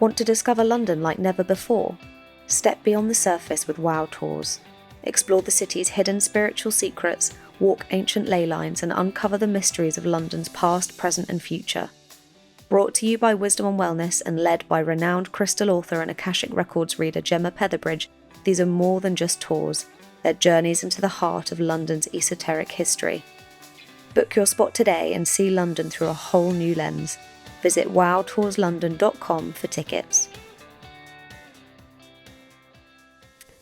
Want to discover London like never before? Step beyond the surface with Wow Tours. Explore the city's hidden spiritual secrets, walk ancient ley lines, and uncover the mysteries of London's past, present, and future. Brought to you by Wisdom on Wellness and led by renowned crystal author and Akashic Records reader Gemma Petherbridge, these are more than just tours. They're journeys into the heart of London's esoteric history. Book your spot today and see London through a whole new lens. Visit wowtourslondon.com for tickets.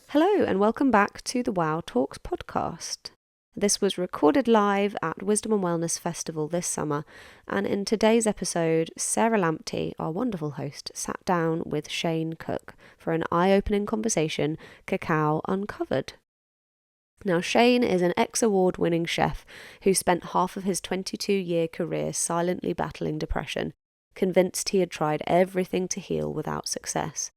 Hello and welcome back to the Wow Talks podcast. This was recorded live at Wisdom and Wellness Festival this summer, and in today's episode, Sarah Lamptey, our wonderful host, sat down with Shane Cooke for an eye-opening conversation, Cacao Uncovered. Now, Shane is an ex-award-winning chef who spent half of his 22-year career silently battling depression, convinced he had tried everything to heal without success.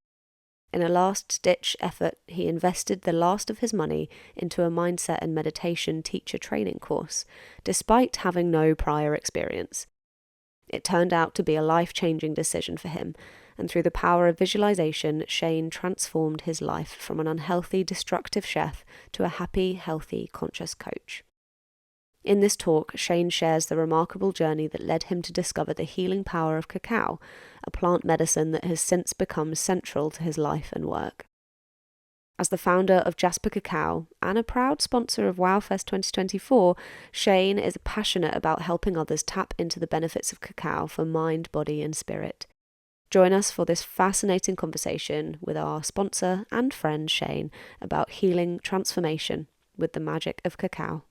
In a last-ditch effort, he invested the last of his money into a mindset and meditation teacher training course, despite having no prior experience. It turned out to be a life-changing decision for him, and through the power of visualization, Shane transformed his life from an unhealthy, destructive chef to a happy, healthy, conscious coach. In this talk, Shane shares the remarkable journey that led him to discover the healing power of cacao, a plant medicine that has since become central to his life and work. As the founder of Jasper Cacao and a proud sponsor of WowFest 2024, Shane is passionate about helping others tap into the benefits of cacao for mind, body, and spirit. Join us for this fascinating conversation with our sponsor and friend Shane about healing transformation with the magic of cacao.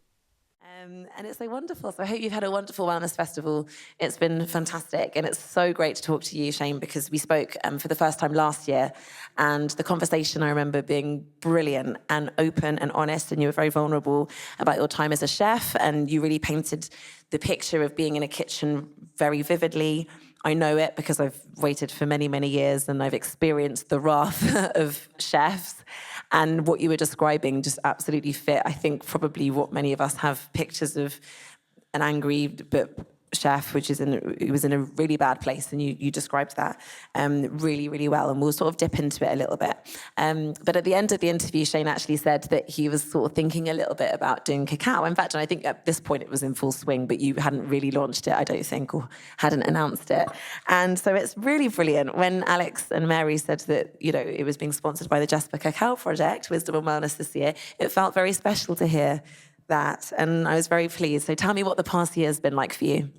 And it's so wonderful. So I hope you've had a wonderful wellness festival. It's been fantastic. And it's so great to talk to you, Shane, because we spoke for the first time last year. And the conversation, I remember, being brilliant and open and honest. And you were very vulnerable about your time as a chef. And you really painted the picture of being in a kitchen very vividly. I know it because I've waited for many, many years and I've experienced the wrath of chefs. And what you were describing just absolutely fit, I think, probably what many of us have pictures of an angry but chef, who was in a really bad place, and you described that really, really well, and we'll sort of dip into it a little bit. But at the end of the interview, Shane actually said that he was sort of thinking a little bit about doing cacao. In fact, and I think at this point it was in full swing, but you hadn't really launched it, I don't think, or hadn't announced it. And so it's really brilliant. When Alex and Mary said that, it was being sponsored by the Jasper Cacao Project, Wisdom and Wellness this year, it felt very special to hear that, and I was very pleased. So tell me what the past year has been like for you.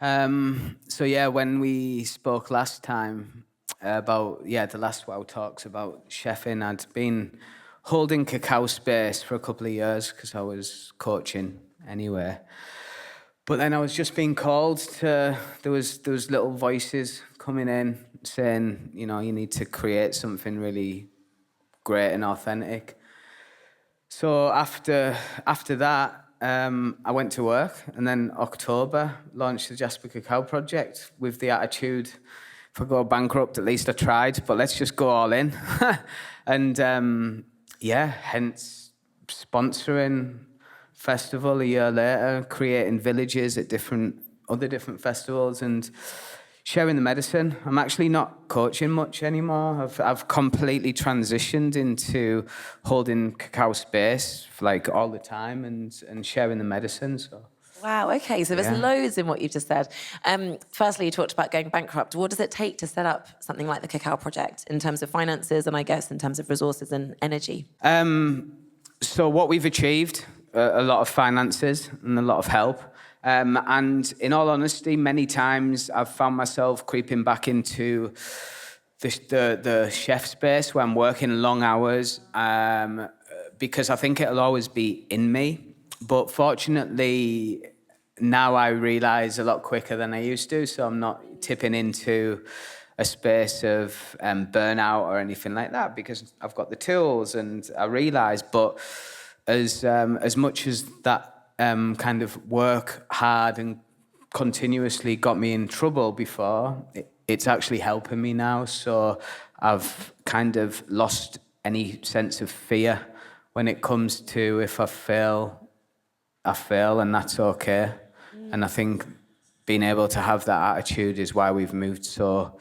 When we spoke last time about, the last Wow Talks about chefing, I'd been holding cacao space for a couple of years because I was coaching anyway. But then I was just being called to, there was little voices coming in saying, you need to create something really great and authentic. So after that, I went to work, and then October launched the Jasper Cacao Project with the attitude, if I go bankrupt, at least I tried, but let's just go all in. And hence sponsoring festival a year later, creating villages at other different festivals, and sharing the medicine. I'm actually not coaching much anymore. I've completely transitioned into holding cacao space all the time and sharing the medicine. So. Wow, okay, so there's loads in what you've just said. Firstly, you talked about going bankrupt. What does it take to set up something like the Cacao Project in terms of finances and I guess in terms of resources and energy? So what we've achieved, a lot of finances and a lot of help. And in all honesty, many times I've found myself creeping back into the chef space where I'm working long hours because I think it'll always be in me. But fortunately, now I realise a lot quicker than I used to, so I'm not tipping into a space of burnout or anything like that because I've got the tools and I realise. But as much as that kind of work hard and continuously got me in trouble before, it's actually helping me now. So I've kind of lost any sense of fear when it comes to if I fail, and that's okay. And I think being able to have that attitude is why we've moved so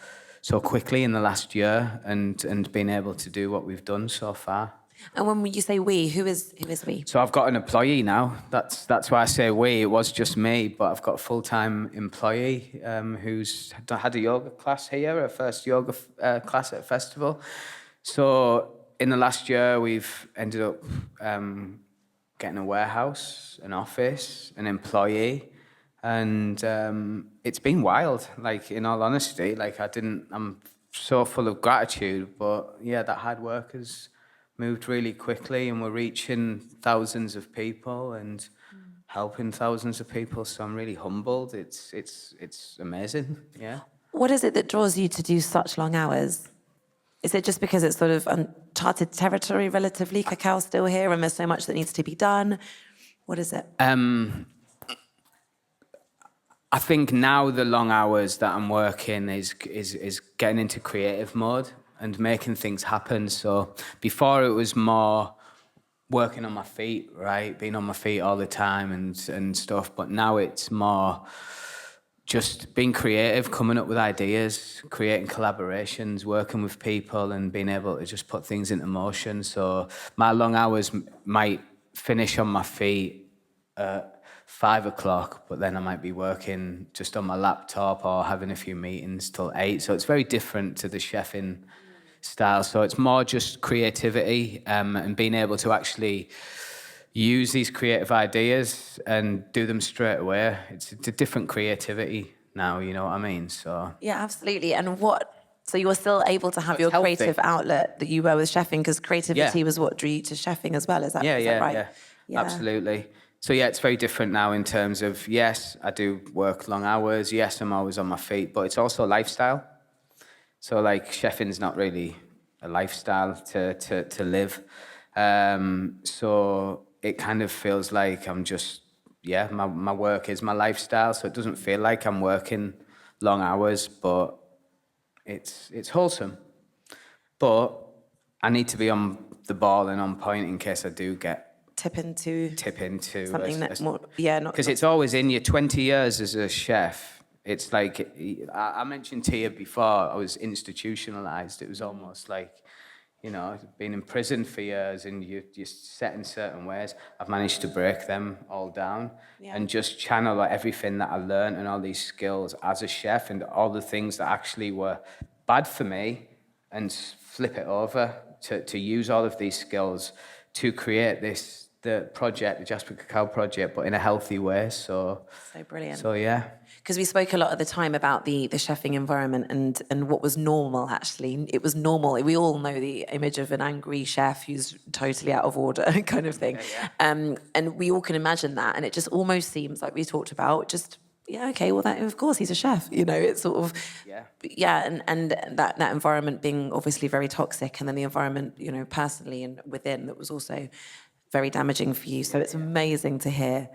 so quickly in the last year, and being able to do what we've done so far. And when you say we, who is we? So I've got an employee now. That's why I say we. It was just me, but I've got a full-time employee who's had a yoga class here, a first yoga class at a festival. So in the last year, we've ended up getting a warehouse, an office, an employee, and it's been wild. Like, in all honesty, I'm so full of gratitude, but yeah, that hard work has moved really quickly, and we're reaching thousands of people and helping thousands of people. So I'm really humbled. It's amazing. Yeah. What is it that draws you to do such long hours? Is it just because it's sort of uncharted territory relatively, Cacao still here, and there's so much that needs to be done? What is it? I think now the long hours that I'm working is getting into creative mode and making things happen. So before it was more working on my feet, right? Being on my feet all the time and stuff. But now it's more just being creative, coming up with ideas, creating collaborations, working with people and being able to just put things into motion. So my long hours might finish on my feet at 5 o'clock, but then I might be working just on my laptop or having a few meetings till 8. So it's very different to the chefing style. So it's more just creativity and being able to actually use these creative ideas and do them straight away. It's a different creativity now, you know what I mean? So Yeah, absolutely. And so you were still able to have your healthy. creative outlet that you were with chefing, because creativity Yeah. was what drew you to chefing as well. Is that right? Yeah, absolutely. So yeah, it's very different now in terms of, yes, I do work long hours. Yes, I'm always on my feet, but it's also a lifestyle. So like chefing's not really a lifestyle to live. So it kind of feels like I'm just, my work is my lifestyle. So it doesn't feel like I'm working long hours, but it's wholesome. But I need to be on the ball and on point in case I do get Tip into something that more, not because it's always in you. 20 years as a chef, it's like I mentioned to you before, I was institutionalized. It was almost like, you know, being in prison for years and you're set in certain ways. I've managed to break them all down and just channel like everything that I learned and all these skills as a chef and all the things that actually were bad for me and flip it over to use all of these skills to create the project, the Jasper Cacao project, but in a healthy way. So brilliant. So yeah. Because we spoke a lot at the time about the chefing environment and what was normal, actually. It was normal. We all know the image of an angry chef who's totally out of order kind of thing. And we all can imagine that. And it just almost seems like we talked about just, okay, well, that of course he's a chef. You know, it's sort of, and that environment being obviously very toxic, and then the environment, you know, personally and within, that was also very damaging for you. So it's amazing to hear,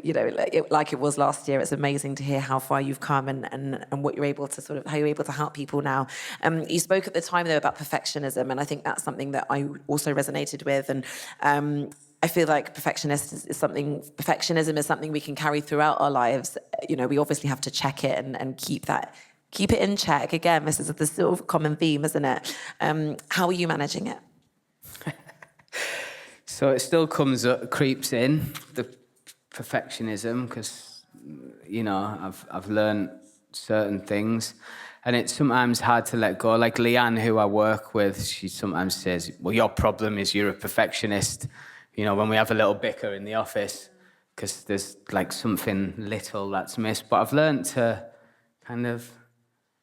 you know, like it was last year. It's amazing to hear how far you've come and what you're able to how you're able to help people now. You spoke at the time though about perfectionism, and I think that's something that I also resonated with. And I feel like perfectionism is something we can carry throughout our lives. You know, we obviously have to check it and keep it in check. Again, this is the sort of common theme, isn't it? How are you managing it? So it still creeps in, the perfectionism, because, you know, I've learned certain things and it's sometimes hard to let go. Like Leanne, who I work with, she sometimes says, well, your problem is you're a perfectionist, you know, when we have a little bicker in the office, because there's like something little that's missed. But I've learned to kind of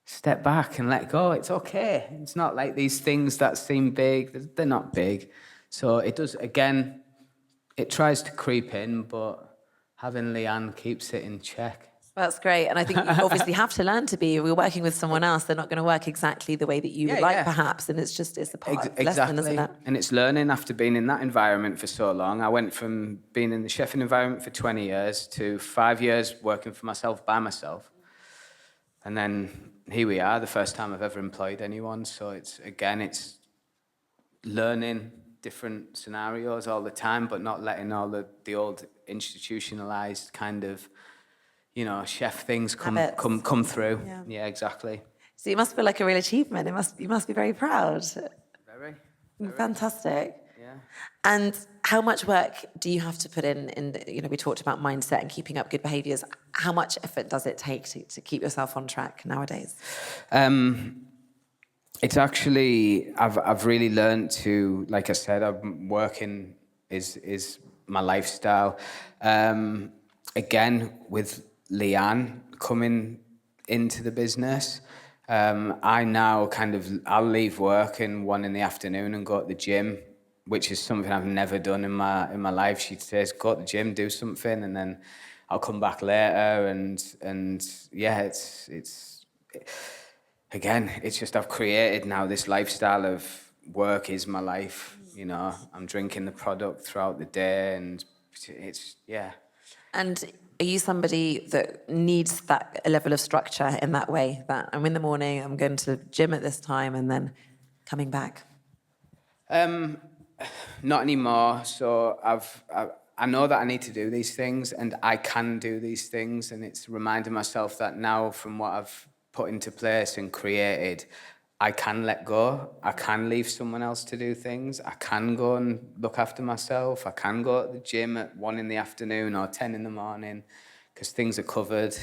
step back and let go. It's okay. It's not like these things that seem big, they're not big. So it does, again, it tries to creep in, but having Leanne keeps it in check. That's great. And I think you obviously have to learn to be. If we're working with someone else, they're not going to work exactly the way that you would like, perhaps. And it's a part of the lesson, isn't it? And it's learning after being in that environment for so long. I went from being in the chefing environment for 20 years to 5 years working for myself by myself. And then here we are, the first time I've ever employed anyone. So it's learning different scenarios all the time, but not letting all the old institutionalized kind of, chef things Habits. come through. Yeah. Yeah, exactly. So it must feel like a real achievement. You must be very proud. Very. Fantastic. Yeah. And how much work do you have to put in, we talked about mindset and keeping up good behaviors. How much effort does it take to keep yourself on track nowadays? It's actually, I've really learned to, like I said, working is my lifestyle. Again, with Leanne coming into the business, I now I'll leave work in 1 PM and go to the gym, which is something I've never done in my life. She says, go to the gym, do something, and then I'll come back later. And yeah, again, it's just I've created now this lifestyle of work is my life. I'm drinking the product throughout the day, and it's, yeah. And are you somebody that needs that level of structure in that way? That I'm in the morning, I'm going to the gym at this time, and then coming back? Not anymore. So I know that I need to do these things, and I can do these things, and it's reminding myself that now, from what I've put into place and created, I can let go. I can leave someone else to do things. I can go and look after myself. I can go to the gym at 1 PM or 10 in the morning, because things are covered.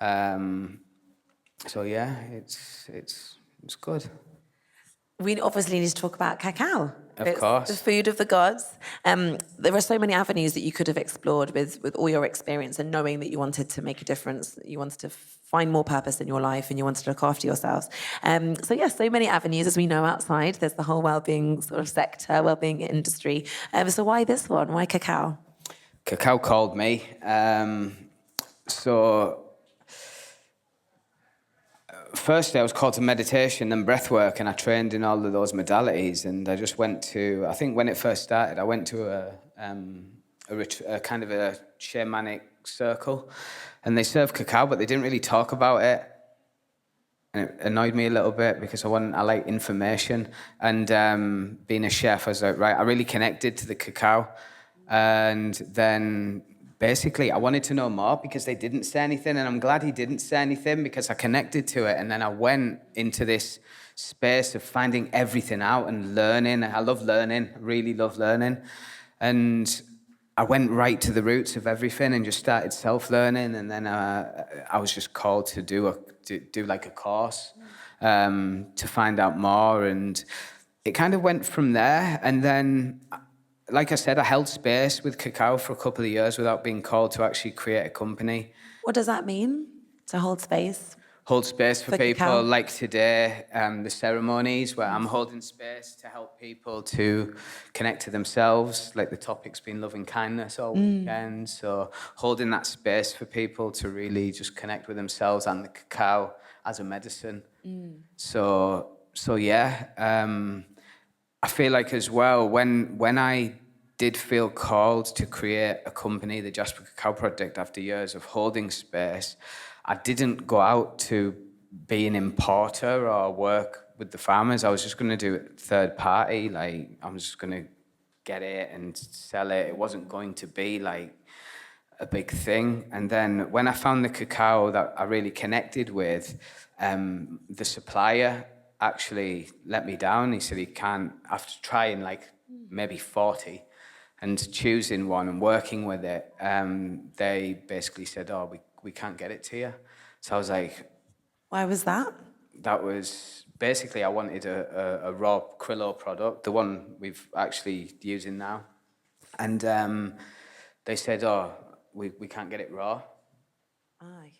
So yeah, it's good. We obviously need to talk about cacao. Of course. The food of the gods. There are so many avenues that you could have explored with all your experience and knowing that you wanted to make a difference, you wanted to find more purpose in your life and you wanted to look after yourselves. So many avenues, as we know outside. There's the whole wellbeing sort of sector, wellbeing industry. So why this one? Why cacao? Cacao called me. So firstly, I was called to meditation and breath work, and I trained in all of those modalities. And I just went to, I think when it first started, I went to a kind of a shamanic circle, and they served cacao, but they didn't really talk about it. And it annoyed me a little bit because I like information. And being a chef, I was like, right, I really connected to the cacao. And then basically I wanted to know more because they didn't say anything. And I'm glad he didn't say anything because I connected to it. And then I went into this space of finding everything out and learning. I love learning, really love learning. And I went right to the roots of everything and just started self-learning. And then I was just called to do like a course to find out more. And it kind of went from there. And then, like I said, I held space with cacao for a couple of years without being called to actually create a company. What does that mean, to hold space? Hold space for people cacao? like today, the ceremonies where I'm holding space to help people to connect to themselves, like the topic's been loving kindness all weekend. So holding that space for people to really just connect with themselves and the cacao as a medicine. So yeah, I feel like as well, when I did feel called to create a company, the Jasper Cacao Project, after years of holding space, I didn't go out to be an importer or work with the farmers. I was just going to do it third party. Like, I was just going to get it and sell it. It wasn't going to be like a big thing. And then when I found the cacao that I really connected with, the supplier actually let me down. He said he can't, after trying like maybe 40 and choosing one and working with it, they basically said, oh, we can't get it to you. So I was like... Why was that? That was basically, I wanted a raw Krillo product, the one we've actually using now. And they said, oh, we can't get it raw. Oh, okay.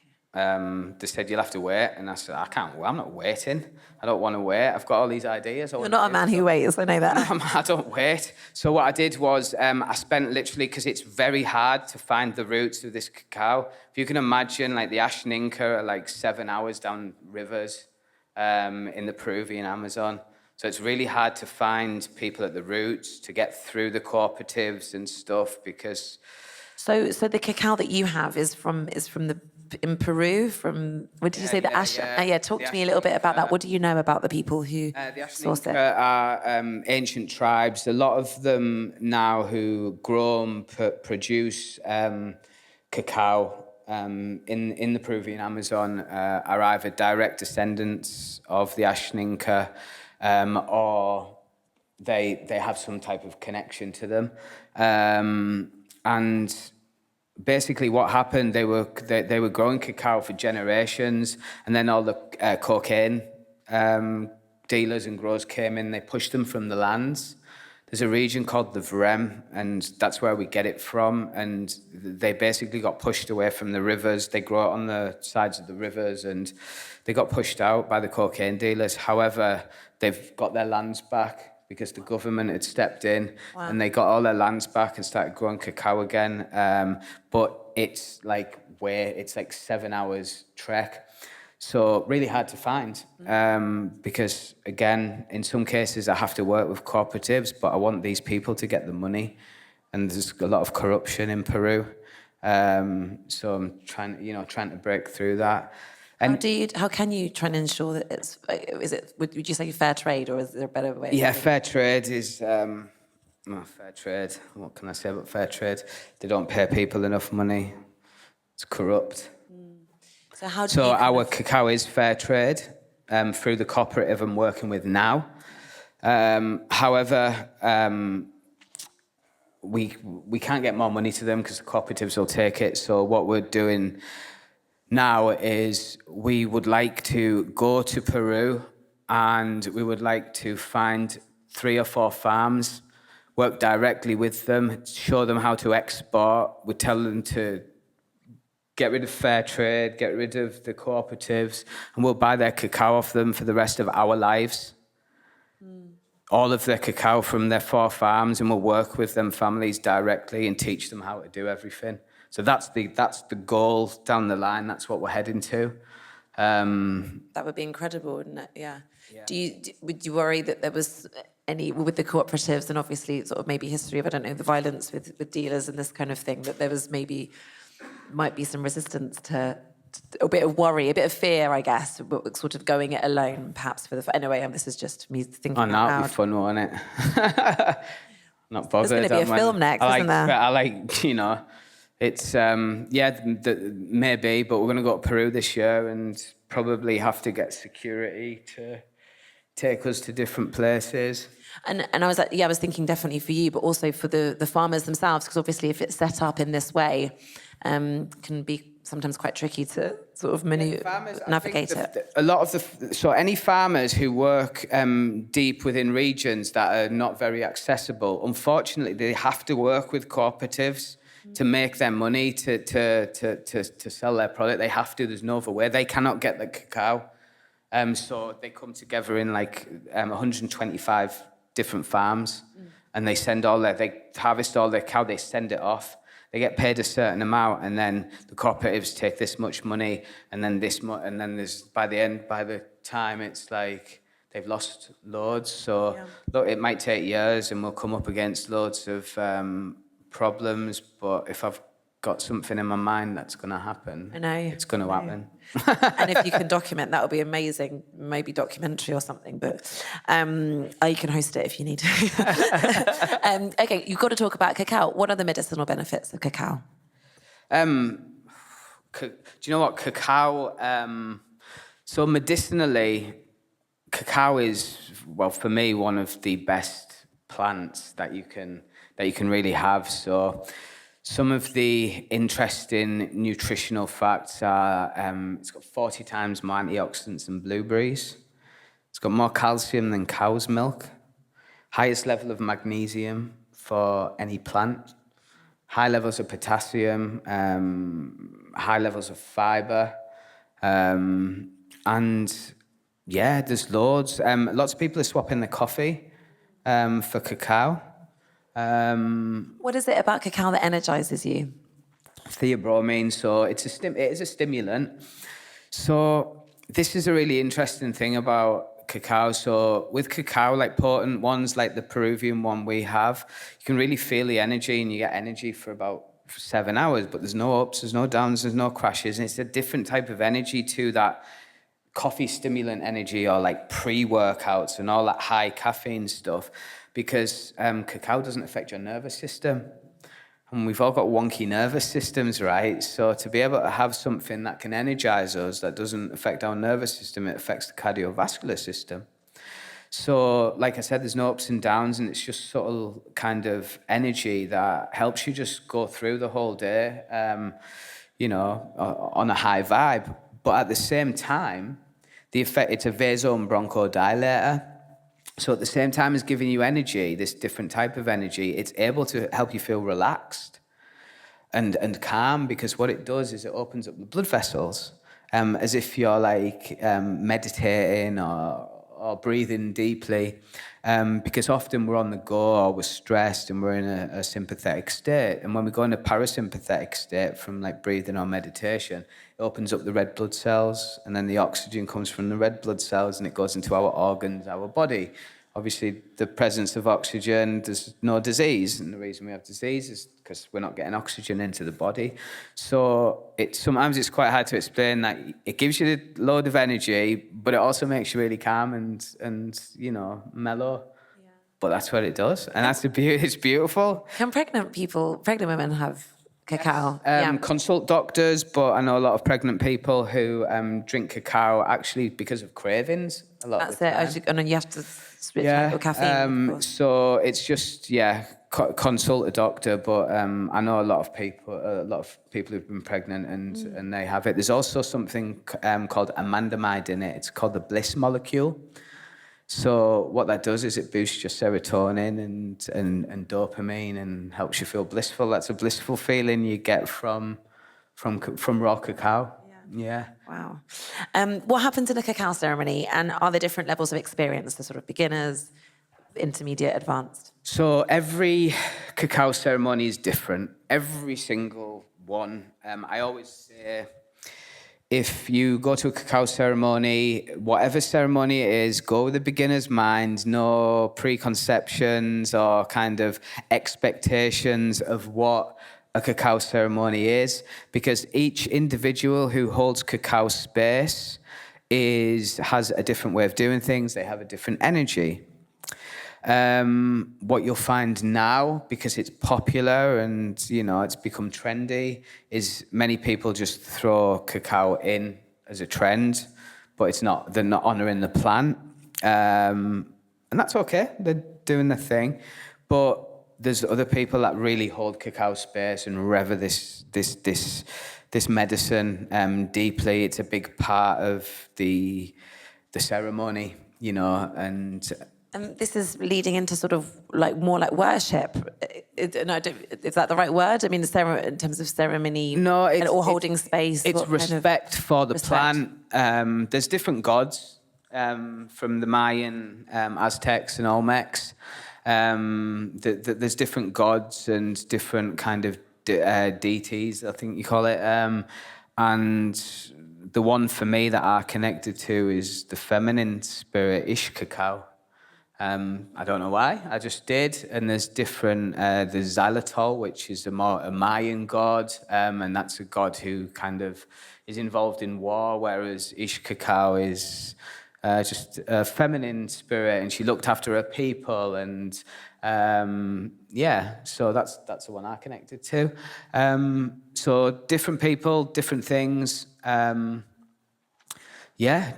They said, you'll have to wait. And I said, I'm not waiting. I don't want to wait. I've got all these ideas. You're not a man who waits, I know that. I don't wait. So what I did was I spent literally, because it's very hard to find the roots of this cacao. If you can imagine, like the Ashaninka are like 7 hours down rivers in the Peruvian Amazon. So it's really hard to find people at the roots to get through the cooperatives and stuff because... So the cacao that you have is from in Peru, what did you say, the Ash? Yeah, talk to me a little bit about that. What do you know about the people who source it? Are ancient tribes. A lot of them now who grow and produce cacao in the Peruvian Amazon are either direct descendants of the Ashaninka, or they have some type of connection to them. And basically what happened, they were growing cacao for generations, and then all the cocaine dealers and growers came in. They pushed them from the lands. There's a region called the Vrem, and that's where we get it from. And they basically got pushed away from the rivers. They grow it on the sides of the rivers, and they got pushed out by the cocaine dealers. However, they've got their lands back because the government had stepped in. Wow. And they got all their lands back and started growing cacao again. But it's like 7 hours trek. So really hard to find, because again, in some cases I have to work with cooperatives, but I want these people to get the money, and there's a lot of corruption in Peru. So I'm trying to break through that. And how can you try and ensure that would you say fair trade, or is there a better way? Yeah, fair trade is, fair trade. What can I say about fair trade? They don't pay people enough money. It's corrupt. So our cacao is fair trade through the cooperative I'm working with now. However, we can't get more money to them because the cooperatives will take it. So what we're doing now is we would like to go to Peru, and we would like to find 3 or 4 farms, work directly with them, show them how to export. We tell them to get rid of fair trade, get rid of the cooperatives, and we'll buy their cacao off them for the rest of our lives. All of their cacao from their 4 farms, and we'll work with them families directly and teach them how to do everything. So that's the goal down the line. That's what we're heading to. That would be incredible, wouldn't it? Yeah. Would you worry that there was any, with the cooperatives, and obviously sort of maybe history of, I don't know, the violence with dealers and this kind of thing, that there was might be some resistance to a bit of worry, a bit of fear, I guess, sort of going it alone, perhaps anyway. And this is just me thinking. Oh, no, it'd be fun, won't it? Not bothered. There's going to be a film next, isn't there? I like, it's maybe, but we're going to go to Peru this year and probably have to get security to take us to different places. And I was thinking definitely for you, but also for the farmers themselves, because obviously if it's set up in this way, can be sometimes quite tricky to sort of navigate it. A lot of so any farmers who work deep within regions that are not very accessible, unfortunately, they have to work with cooperatives to make their money, to sell their product. They have to. There's no other way. They cannot get the cacao. So they come together in 125 different farms, and they harvest all their cacao. They send it off. They get paid a certain amount, and then the cooperatives take this much money, and then and then there's by the time it's like they've lost loads. So look, it might take years, and we'll come up against loads of problems. But if I've got something in my mind that's going to happen, I know it's going to happen. And if you can document, that would be amazing. Maybe documentary or something, but you can host it if you need to. Okay, you've got to talk about cacao. What are the medicinal benefits of cacao? Do you know what cacao? So medicinally, cacao is, well, for me, one of the best plants that you can really have. So some of the interesting nutritional facts are it's got 40 times more antioxidants than blueberries. It's got more calcium than cow's milk. Highest level of magnesium for any plant. High levels of potassium. High levels of fiber. And yeah, there's loads. Lots of people are swapping their coffee for cacao. What is it about cacao that energizes you? Theobromine, so it is a stimulant. So this is a really interesting thing about cacao. So with cacao, like potent ones like the Peruvian one we have, you can really feel the energy, and you get energy for about 7 hours, but there's no ups, there's no downs, there's no crashes, and it's a different type of energy to that coffee stimulant energy, or like pre-workouts and all that high caffeine stuff. Because cacao doesn't affect your nervous system. And we've all got wonky nervous systems, right? So to be able to have something that can energize us, that doesn't affect our nervous system, it affects the cardiovascular system. So, like I said, there's no ups and downs, and it's just subtle kind of energy that helps you just go through the whole day, on a high vibe. But at the same time, the effect, it's a vasome bronchodilator. So at the same time as giving you energy, this different type of energy, it's able to help you feel relaxed and calm, because what it does is it opens up the blood vessels, as if you're like meditating or breathing deeply, because often we're on the go or we're stressed and we're in a sympathetic state. And when we go in a parasympathetic state from like breathing or meditation, it opens up the red blood cells, and then the oxygen comes from the red blood cells and it goes into our organs, our body. Obviously, the presence of oxygen, there's no disease. And the reason we have disease is because we're not getting oxygen into the body. So sometimes it's quite hard to explain that it gives you a load of energy, but it also makes you really calm and mellow. Yeah. But that's what it does. And that's the beauty. It's beautiful. Can pregnant women have cacao? Consult doctors, but I know a lot of pregnant people who drink cacao actually because of cravings. A lot of the time. And then you have to switch out your caffeine. So it's just consult a doctor. But I know a lot of people who've been pregnant and they have it. There's also something called anandamide in it. It's called the bliss molecule. So what that does is it boosts your serotonin and dopamine and helps you feel blissful. That's a blissful feeling you get from raw cacao. Yeah. Wow. What happens in a cacao ceremony, and are there different levels of experience, the sort of beginners, intermediate, advanced? So every cacao ceremony is different. Every single one. I always say, if you go to a cacao ceremony, whatever ceremony it is, go with a beginner's mind, no preconceptions or kind of expectations of what a cacao ceremony is, because each individual who holds cacao space has a different way of doing things. They have a different energy. What you'll find now, because it's popular and it's become trendy, is many people just throw cacao in as a trend, but they're not honouring the plant, and that's okay. They're doing their thing, but there's other people that really hold cacao space and rever this medicine deeply. It's a big part of the ceremony, and this is leading into sort of like more like worship. Is that the right word? I mean, in terms of ceremony, or holding space. It's respect for the plant. There's different gods from the Mayan, Aztecs, and Olmecs. There's different gods and different kind of deities, I think you call it. And the one for me that I connected to is the feminine spirit, Ish Cacao. I don't know why, I just did. And there's different, there's Xylitol, which is a Mayan god, and that's a god who kind of is involved in war, whereas Ish Cacao is just a feminine spirit, and she looked after her people, and so that's the one I connected to. So different people, different things.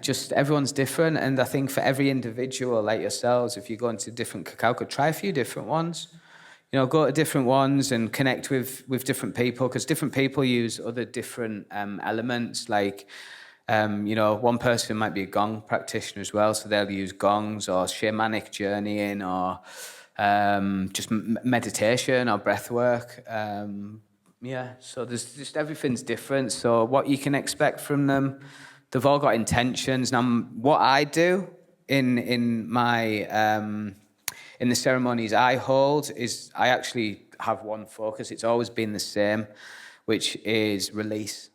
Just everyone's different, and I think for every individual like yourselves, if you go into different cacao, could try a few different ones. Go to different ones and connect with different people, because different people use other different elements. Like, one person might be a gong practitioner as well, so they'll use gongs or shamanic journeying or just meditation or breath work. So there's just everything's different. So what you can expect from them. They've all got intentions. Now, what I do in my in the ceremonies I hold is I actually have one focus. It's always been the same, which is release.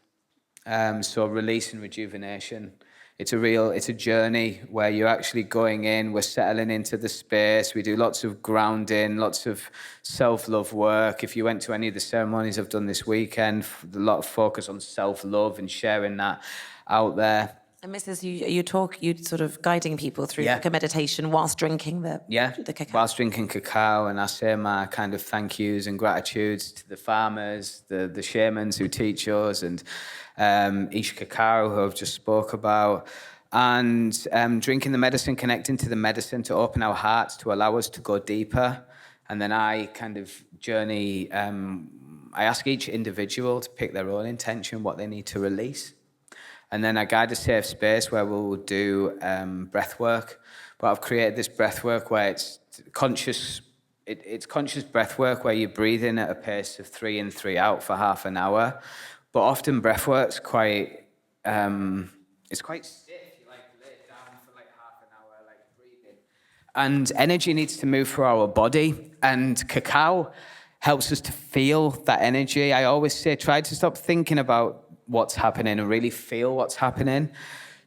So release and rejuvenation. It's a journey where you're actually going in. We're settling into the space. We do lots of grounding, lots of self-love work. If you went to any of the ceremonies I've done this weekend, a lot of focus on self-love and sharing that out there. And Mrs., you sort of guiding people through Yeah. like a meditation whilst drinking the cacao. Whilst drinking cacao, and I say my kind of thank yous and gratitudes to the farmers, the shamans who teach us, and Ish Cacao, who I've just spoke about, and drinking the medicine, connecting to the medicine to open our hearts, to allow us to go deeper. And then I kind of journey, I ask each individual to pick their own intention, what they need to release. And then I guide a safe space where we'll do breath work. But I've created this breath work where it's conscious. It's conscious breath work where you breathe in at a pace of 3 in, 3 out for half an hour. But often breath work's quite it's quite stiff. You like lay it down for like half an hour, like breathing. And energy needs to move through our body. And cacao helps us to feel that energy. I always say, try to stop thinking about what's happening and really feel what's happening.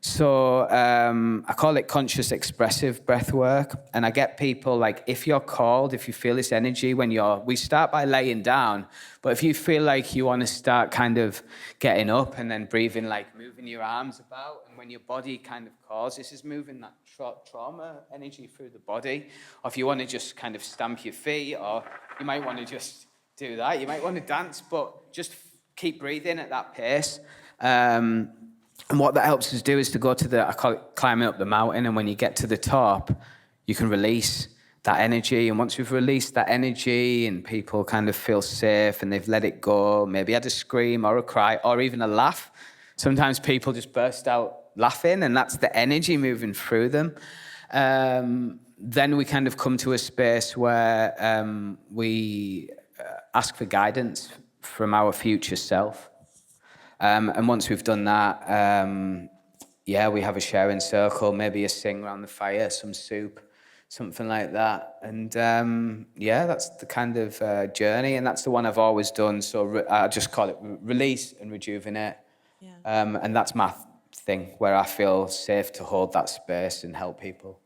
So I call it conscious expressive breath work. And I get people like, if you're called, if you feel this energy we start by laying down, but if you feel like you want to start kind of getting up and then breathing, like moving your arms about, and when your body kind of calls, this is moving that trauma energy through the body. Or if you want to just kind of stamp your feet, or you might want to just do that. You might want to dance, but just keep breathing at that pace. And what that helps us do is to go to I call it climbing up the mountain. And when you get to the top, you can release that energy. And once you've released that energy and people kind of feel safe and they've let it go, maybe had a scream or a cry or even a laugh. Sometimes people just burst out laughing, and that's the energy moving through them. Then we kind of come to a space where we ask for guidance from our future self. And once we've done that, we have a sharing circle, maybe a sing around the fire, some soup, something like that. And that's the kind of journey, and that's the one I've always done. So I just call it release and rejuvenate. Yeah. And that's my thing, where I feel safe to hold that space and help people.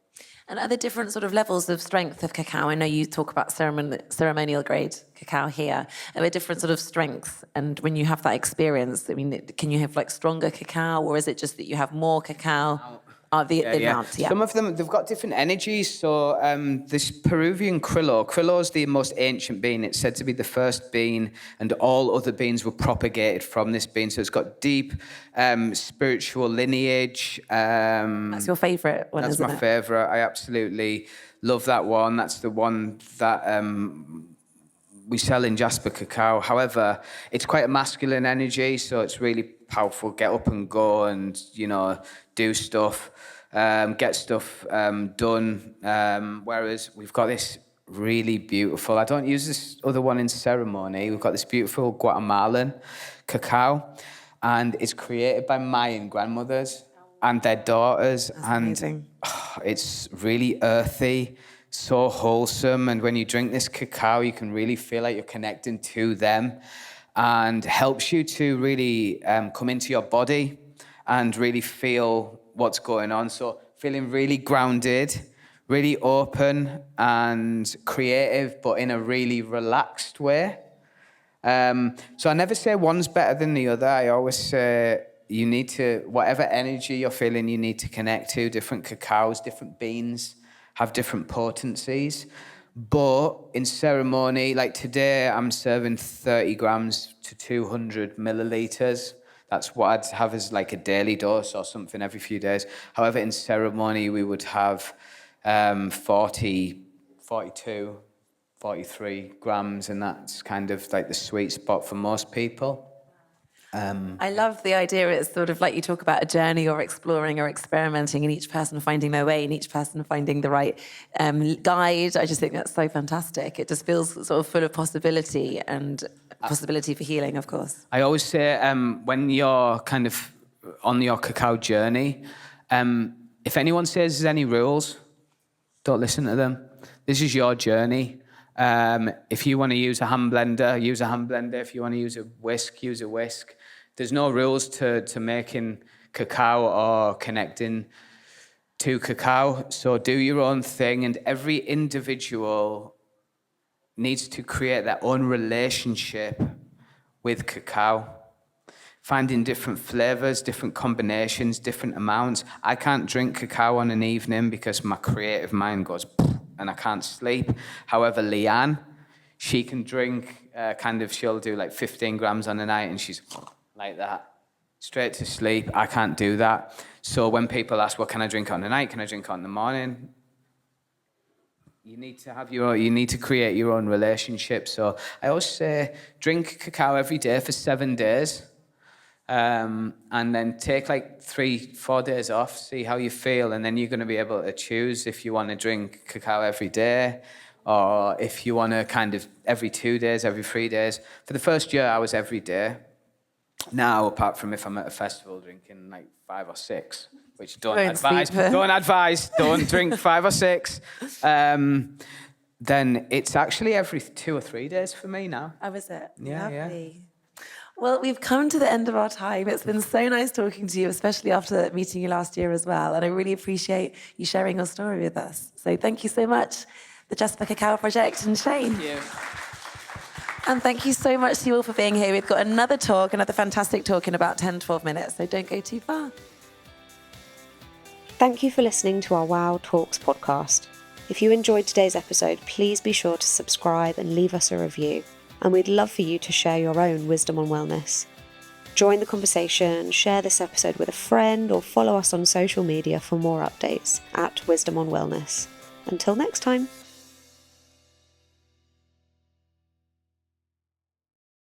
And are there different sort of levels of strength of cacao? I know you talk about ceremonial grade cacao here. Are there different sort of strengths? And when you have that experience, I mean, can you have like stronger cacao, or is it just that you have more cacao? The amount, yeah. Some of them, they've got different energies. So this Peruvian Criollo is the most ancient bean. It's said to be the first bean, and all other beans were propagated from this bean. So it's got deep spiritual lineage. That's your favourite one, isn't it? That's my favourite. I absolutely love that one. That's the one that we sell in Jasper Cacao. However, it's quite a masculine energy, so it's really powerful. Get up and go and, do stuff, get stuff done. Whereas we've got this really beautiful, I don't use this other one in ceremony, we've got this beautiful Guatemalan cacao, and it's created by Mayan grandmothers and their daughters. That's amazing. It's really earthy, so wholesome, and when you drink this cacao, you can really feel like you're connecting to them, and helps you to really come into your body and really feel what's going on. So feeling really grounded, really open and creative, but in a really relaxed way. So I never say one's better than the other. I always say you need to, whatever energy you're feeling, you need to connect to. Different cacaos, different beans have different potencies. But in ceremony, like today, I'm serving 30 grams to 200 milliliters. That's what I'd have as like a daily dose or something every few days. However, in ceremony, we would have 40, 42, 43 grams, and that's kind of like the sweet spot for most people. I love the idea. It's sort of like you talk about a journey or exploring or experimenting, and each person finding their way and each person finding the right guide. I just think that's so fantastic. It just feels sort of full of possibility and possibility for healing, of course. I always say when you're kind of on your cacao journey, if anyone says there's any rules, don't listen to them. This is your journey. If you want to use a hand blender, use a hand blender. If you want to use a whisk, use a whisk. There's no rules to making cacao or connecting to cacao. So do your own thing, and every individual needs to create their own relationship with cacao. finding different flavors, different combinations, different amounts. I can't drink cacao on an evening because my creative mind goes and I can't sleep. However, Leanne, she can drink, she'll do like 15 grams on a night and she's like that, straight to sleep. I can't do that. So when people ask, well, can I drink on the night? Can I drink on the morning? You need to create your own relationship. So I always say, drink cacao every day for 7 days. And then take like 3-4 days off, see how you feel, and then you're going to be able to choose if you want to drink cacao every day or if you want to kind of every 2 days, every 3 days. For the first year, I was every day. Now, apart from if I'm at a festival drinking like 5 or 6, which don't advise, don't drink 5 or 6, then it's actually every 2 or 3 days for me now. Oh, is it? Yeah, Lovely. Yeah. Well, we've come to the end of our time. It's been so nice talking to you, especially after meeting you last year as well. And I really appreciate you sharing your story with us. So thank you so much, the Jasper Cacao Project and Shane. Thank you. And thank you so much to you all for being here. We've got another fantastic talk in about 10-12 minutes, so don't go too far. Thank you for listening to our Wow Talks podcast. If you enjoyed today's episode, please be sure to subscribe and leave us a review. And we'd love for you to share your own wisdom on wellness. Join the conversation, share this episode with a friend, or follow us on social media for more updates at Wisdom on Wellness. Until next time.